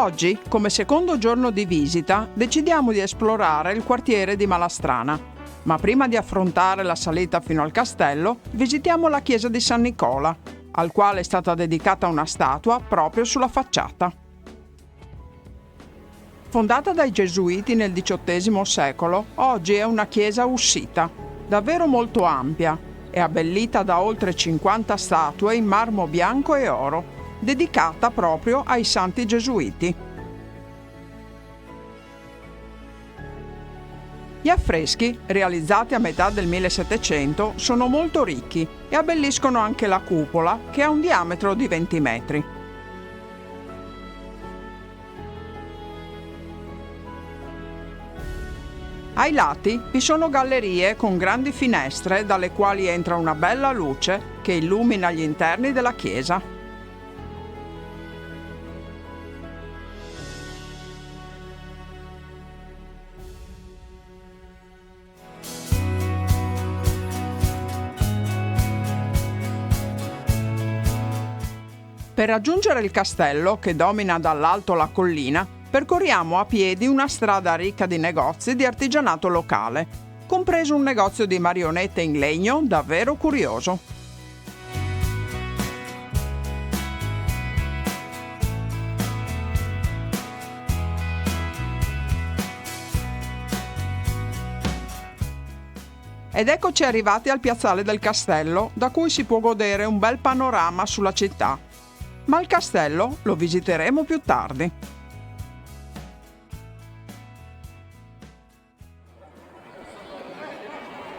Oggi, come secondo giorno di visita, decidiamo di esplorare il quartiere di Malastrana. Ma prima di affrontare la salita fino al castello, visitiamo la chiesa di San Nicola, al quale è stata dedicata una statua proprio sulla facciata. Fondata dai Gesuiti nel XVIII secolo, oggi è una chiesa ussita, davvero molto ampia e abbellita da oltre 50 statue in marmo bianco e oro, dedicata proprio ai santi gesuiti. Gli affreschi, realizzati a metà del 1700, sono molto ricchi e abbelliscono anche la cupola, che ha un diametro di 20 metri. Ai lati vi sono gallerie con grandi finestre dalle quali entra una bella luce che illumina gli interni della chiesa. Per raggiungere il castello, che domina dall'alto la collina, percorriamo a piedi una strada ricca di negozi di artigianato locale, compreso un negozio di marionette in legno davvero curioso. Ed eccoci arrivati al piazzale del castello, da cui si può godere un bel panorama sulla città. Ma il castello lo visiteremo più tardi.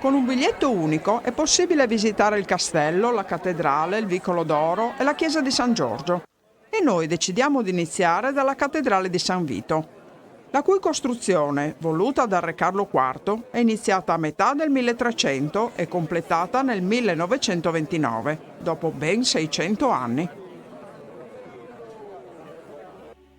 Con un biglietto unico è possibile visitare il castello, la cattedrale, il vicolo d'oro e la chiesa di San Giorgio. E noi decidiamo di iniziare dalla cattedrale di San Vito, la cui costruzione, voluta dal re Carlo IV, è iniziata a metà del 1300 e completata nel 1929, dopo ben 600 anni.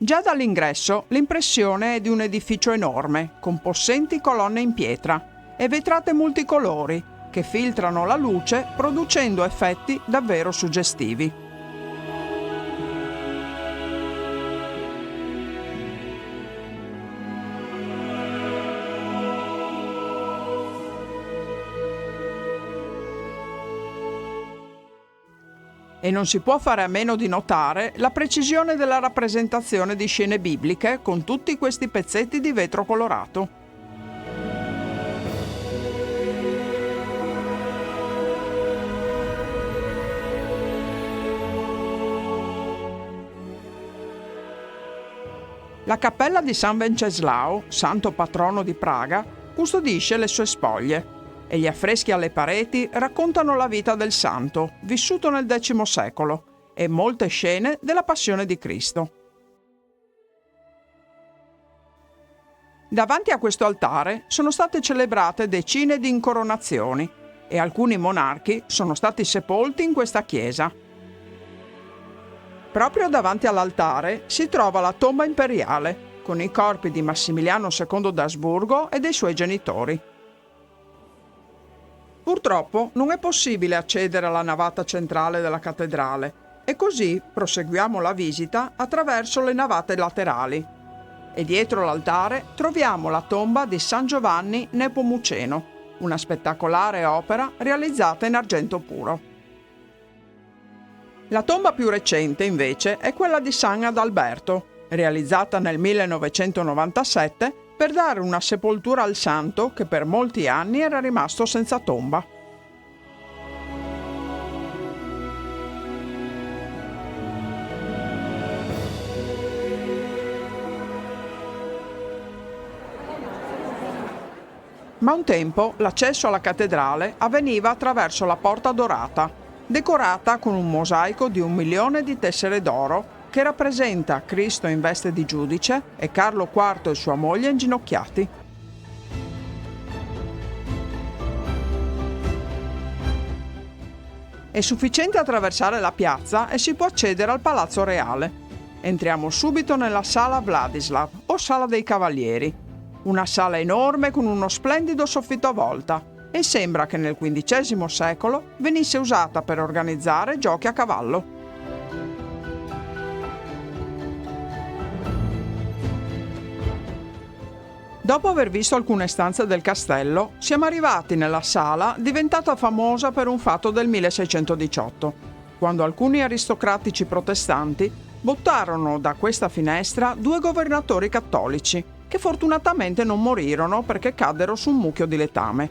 Già dall'ingresso l'impressione è di un edificio enorme, con possenti colonne in pietra e vetrate multicolori che filtrano la luce producendo effetti davvero suggestivi. E non si può fare a meno di notare la precisione della rappresentazione di scene bibliche con tutti questi pezzetti di vetro colorato. La cappella di San Venceslao, santo patrono di Praga, custodisce le sue spoglie. E gli affreschi alle pareti raccontano la vita del santo, vissuto nel X secolo, e molte scene della Passione di Cristo. Davanti a questo altare sono state celebrate decine di incoronazioni e alcuni monarchi sono stati sepolti in questa chiesa. Proprio davanti all'altare si trova la tomba imperiale, con i corpi di Massimiliano II d'Asburgo e dei suoi genitori. Purtroppo non è possibile accedere alla navata centrale della cattedrale e così proseguiamo la visita attraverso le navate laterali. E dietro l'altare troviamo la tomba di San Giovanni Nepomuceno, una spettacolare opera realizzata in argento puro. La tomba più recente, invece, è quella di San Adalberto, realizzata nel 1997 per dare una sepoltura al santo che per molti anni era rimasto senza tomba. Ma un tempo l'accesso alla cattedrale avveniva attraverso la Porta Dorata, decorata con un mosaico di 1 milione di tessere d'oro che rappresenta Cristo in veste di giudice e Carlo IV e sua moglie inginocchiati. È sufficiente attraversare la piazza e si può accedere al Palazzo Reale. Entriamo subito nella Sala Vladislav o Sala dei Cavalieri, una sala enorme con uno splendido soffitto a volta e sembra che nel XV secolo venisse usata per organizzare giochi a cavallo. Dopo aver visto alcune stanze del castello, siamo arrivati nella sala diventata famosa per un fatto del 1618, quando alcuni aristocratici protestanti buttarono da questa finestra 2 governatori cattolici, che fortunatamente non morirono perché caddero su un mucchio di letame.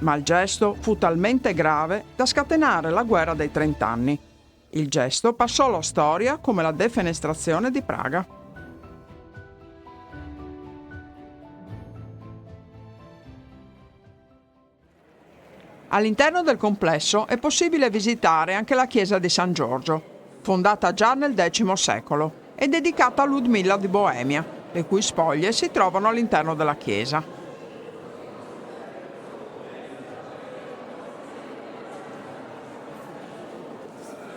Ma il gesto fu talmente grave da scatenare la guerra dei 30 anni. Il gesto passò alla storia come la defenestrazione di Praga. All'interno del complesso è possibile visitare anche la chiesa di San Giorgio, fondata già nel X secolo e dedicata a Ludmilla di Boemia, le cui spoglie si trovano all'interno della chiesa.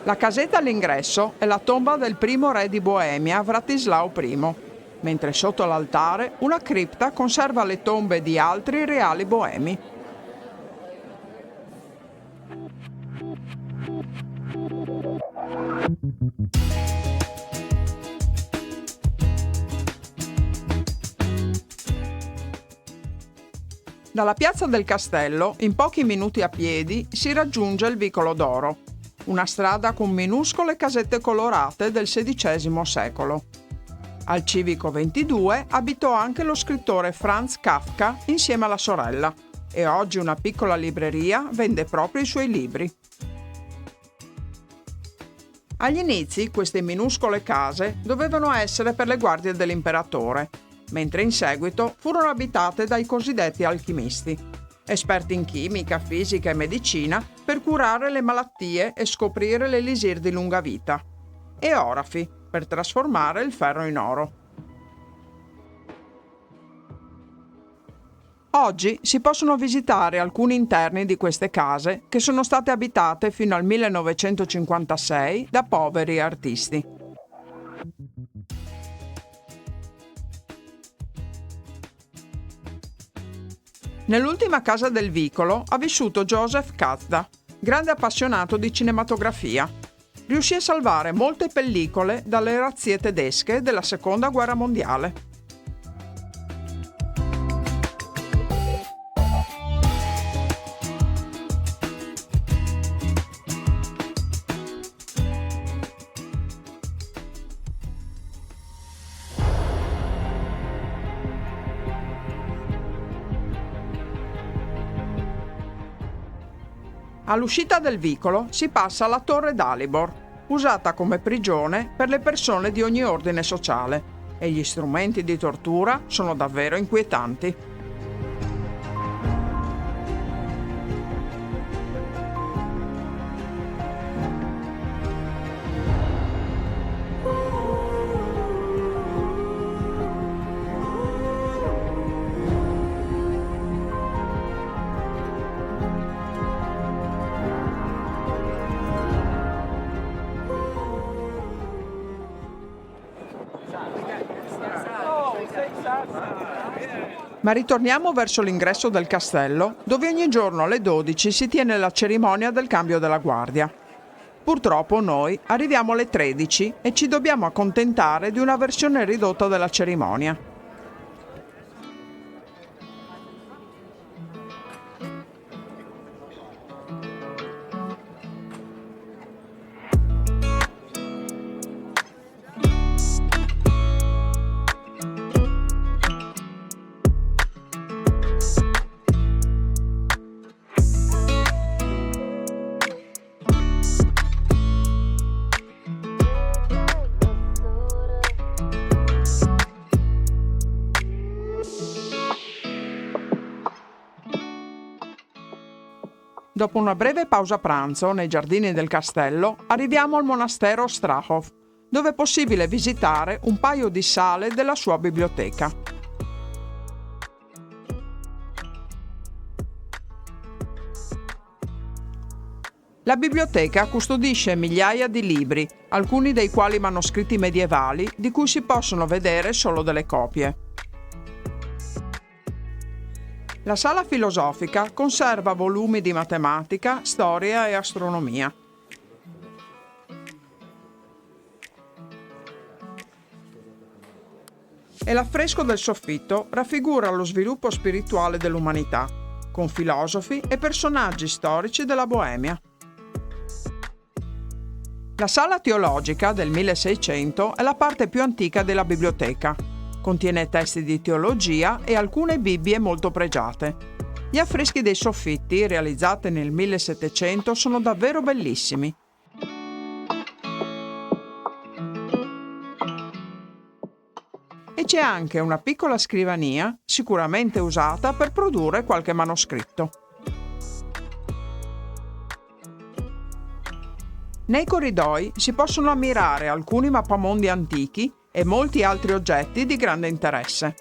La casetta all'ingresso è la tomba del primo re di Boemia, Vratislao I, mentre sotto l'altare una cripta conserva le tombe di altri reali boemi. Dalla piazza del castello, in pochi minuti a piedi, si raggiunge il Vicolo d'Oro, una strada con minuscole casette colorate del XVI secolo. Al Civico 22 abitò anche lo scrittore Franz Kafka insieme alla sorella e oggi una piccola libreria vende proprio i suoi libri. Agli inizi queste minuscole case dovevano essere per le guardie dell'imperatore, mentre in seguito furono abitate dai cosiddetti alchimisti, esperti in chimica, fisica e medicina per curare le malattie e scoprire l'elisir di lunga vita, e orafi per trasformare il ferro in oro. Oggi si possono visitare alcuni interni di queste case che sono state abitate fino al 1956 da poveri artisti. Nell'ultima casa del vicolo ha vissuto Joseph Kazda, grande appassionato di cinematografia. Riuscì a salvare molte pellicole dalle razzie tedesche della Seconda Guerra Mondiale. All'uscita del vicolo si passa alla Torre Dalibor, usata come prigione per le persone di ogni ordine sociale, e gli strumenti di tortura sono davvero inquietanti. Ma ritorniamo verso l'ingresso del castello, dove ogni giorno alle 12 si tiene la cerimonia del cambio della guardia. Purtroppo noi arriviamo alle 13 e ci dobbiamo accontentare di una versione ridotta della cerimonia. Dopo una breve pausa pranzo nei giardini del castello, arriviamo al monastero Strahov, dove è possibile visitare un paio di sale della sua biblioteca. La biblioteca custodisce migliaia di libri, alcuni dei quali manoscritti medievali, di cui si possono vedere solo delle copie. La sala filosofica conserva volumi di matematica, storia e astronomia. e l'affresco del soffitto raffigura lo sviluppo spirituale dell'umanità, con filosofi e personaggi storici della Boemia. La sala teologica del 1600 è la parte più antica della biblioteca. Contiene testi di teologia e alcune Bibbie molto pregiate. Gli affreschi dei soffitti, realizzati nel 1700, sono davvero bellissimi. E c'è anche una piccola scrivania, sicuramente usata per produrre qualche manoscritto. Nei corridoi si possono ammirare alcuni mappamondi antichi e molti altri oggetti di grande interesse.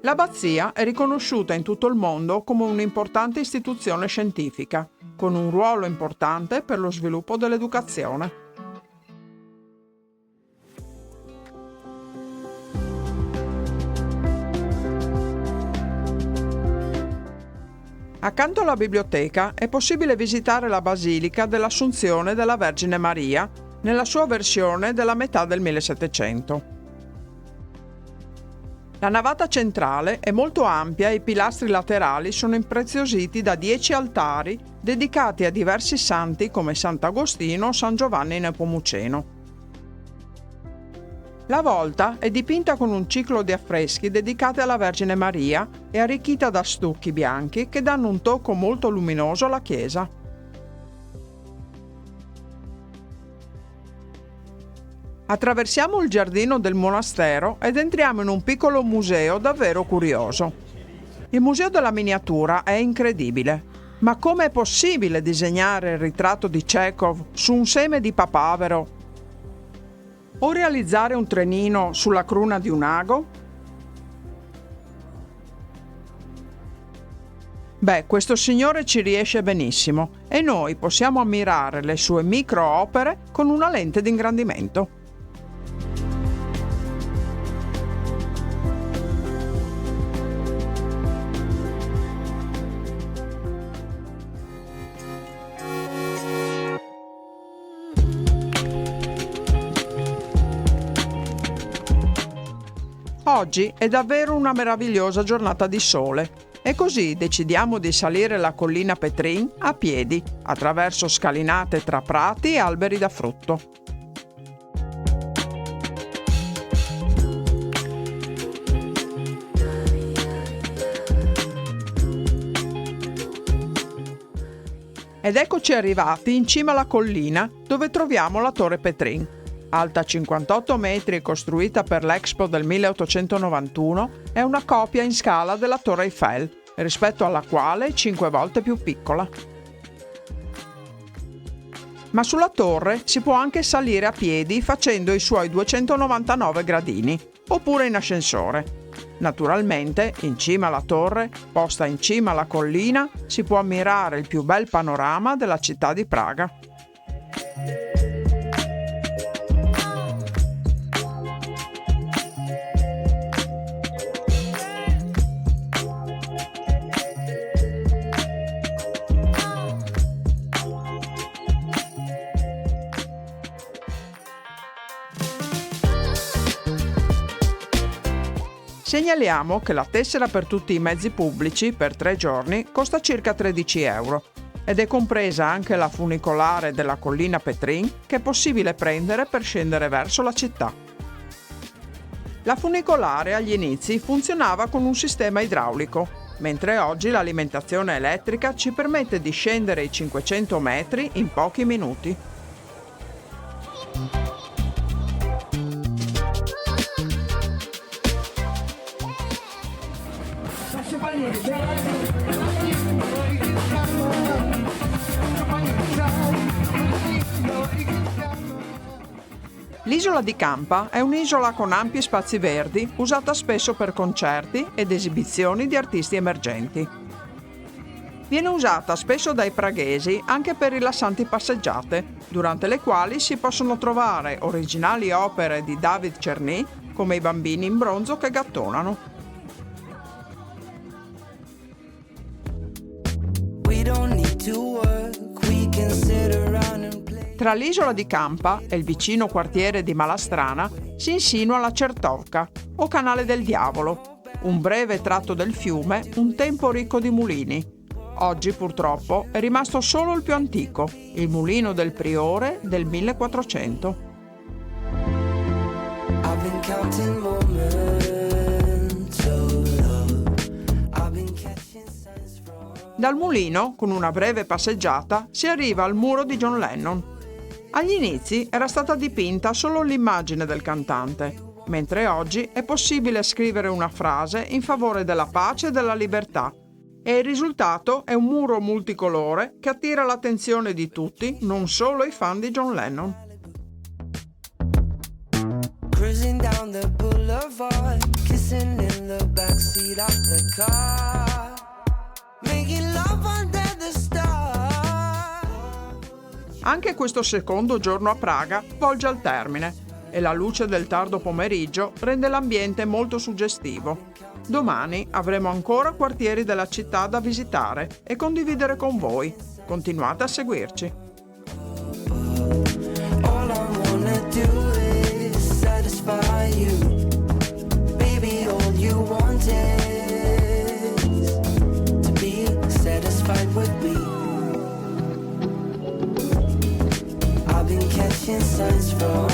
L'abbazia è riconosciuta in tutto il mondo come un'importante istituzione scientifica, con un ruolo importante per lo sviluppo dell'educazione. Accanto alla biblioteca è possibile visitare la Basilica dell'Assunzione della Vergine Maria, nella sua versione della metà del 1700. La navata centrale è molto ampia e i pilastri laterali sono impreziositi da 10 altari dedicati a diversi santi come Sant'Agostino o San Giovanni Nepomuceno. La volta è dipinta con un ciclo di affreschi dedicati alla Vergine Maria e arricchita da stucchi bianchi che danno un tocco molto luminoso alla chiesa. Attraversiamo il giardino del monastero ed entriamo in un piccolo museo davvero curioso. Il museo della miniatura è incredibile. Ma come è possibile disegnare il ritratto di Chekhov su un seme di papavero? O realizzare un trenino sulla cruna di un ago? Beh, questo signore ci riesce benissimo e noi possiamo ammirare le sue micro opere con una lente di ingrandimento. Oggi è davvero una meravigliosa giornata di sole e così decidiamo di salire la collina Petrin a piedi, attraverso scalinate tra prati e alberi da frutto. Ed eccoci arrivati in cima alla collina dove troviamo la Torre Petrin. Alta 58 metri e costruita per l'Expo del 1891, è una copia in scala della Torre Eiffel, rispetto alla quale 5 volte più piccola. Ma sulla torre si può anche salire a piedi facendo i suoi 299 gradini, oppure in ascensore. Naturalmente, in cima alla torre, posta in cima alla collina, si può ammirare il più bel panorama della città di Praga. Segnaliamo che la tessera per tutti i mezzi pubblici per 3 giorni costa circa 13 euro ed è compresa anche la funicolare della collina Petrin che è possibile prendere per scendere verso la città. La funicolare agli inizi funzionava con un sistema idraulico, mentre oggi l'alimentazione elettrica ci permette di scendere i 500 metri in pochi minuti. L'isola di Campa è un'isola con ampi spazi verdi, usata spesso per concerti ed esibizioni di artisti emergenti. Viene usata spesso dai praghesi anche per rilassanti passeggiate, durante le quali si possono trovare originali opere di David Czerny, come i bambini in bronzo che gattonano. We don't need to work, we Tra l'isola di Campa e il vicino quartiere di Malastrana si insinua la Certolca, o Canale del Diavolo, un breve tratto del fiume un tempo ricco di mulini. Oggi purtroppo è rimasto solo il più antico, il mulino del Priore del 1400. Dal mulino, con una breve passeggiata, si arriva al muro di John Lennon. Agli inizi era stata dipinta solo l'immagine del cantante, mentre oggi è possibile scrivere una frase in favore della pace e della libertà, e il risultato è un muro multicolore che attira l'attenzione di tutti, non solo i fan di John Lennon. Cruising down the boulevard, kissing in the backseat of the car, making love under the stars. Anche questo secondo giorno a Praga volge al termine e la luce del tardo pomeriggio rende l'ambiente molto suggestivo. Domani avremo ancora quartieri della città da visitare e condividere con voi. Continuate a seguirci. All I wanna do is satisfy you. Baby, all you want is to be satisfied with me. I've been catching signs from